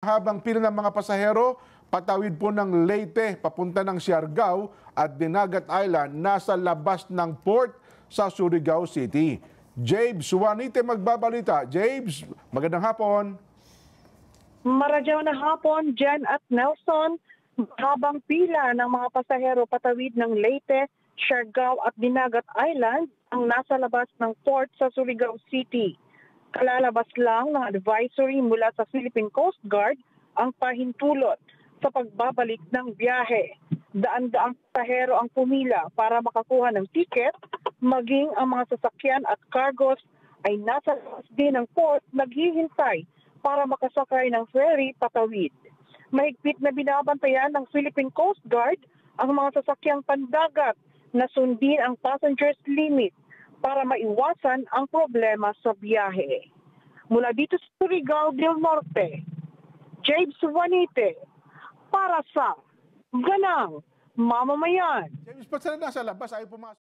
Habang pila ng mga pasahero, patawid po ng Leyte papunta ng Siargao at Dinagat Island nasa labas ng port sa Surigao City. James Juanite magbabalita. James, magandang hapon. Maradyaw na hapon, Jen at Nelson, habang pila ng mga pasahero patawid ng Leyte, Siargao at Dinagat Island ang nasa labas ng port sa Surigao City. Kalalabas lang ng advisory mula sa Philippine Coast Guard ang pahintulot sa pagbabalik ng biyahe. Daan-daang pasahero ang pumila para makakuha ng tiket, maging ang mga sasakyan at cargos ay nasa labas din ng port naghihintay para makasakay ng ferry patawid. Mahigpit na binabantayan ng Philippine Coast Guard ang mga sasakyang pandagat na sundin ang passengers limit para maiwasan ang problema sa biyahe. Mula dito sa Surigao del Norte, James Juanite para sa Ganang Mamamayan. James, ba't sila nasa labas? Ayaw pumasok.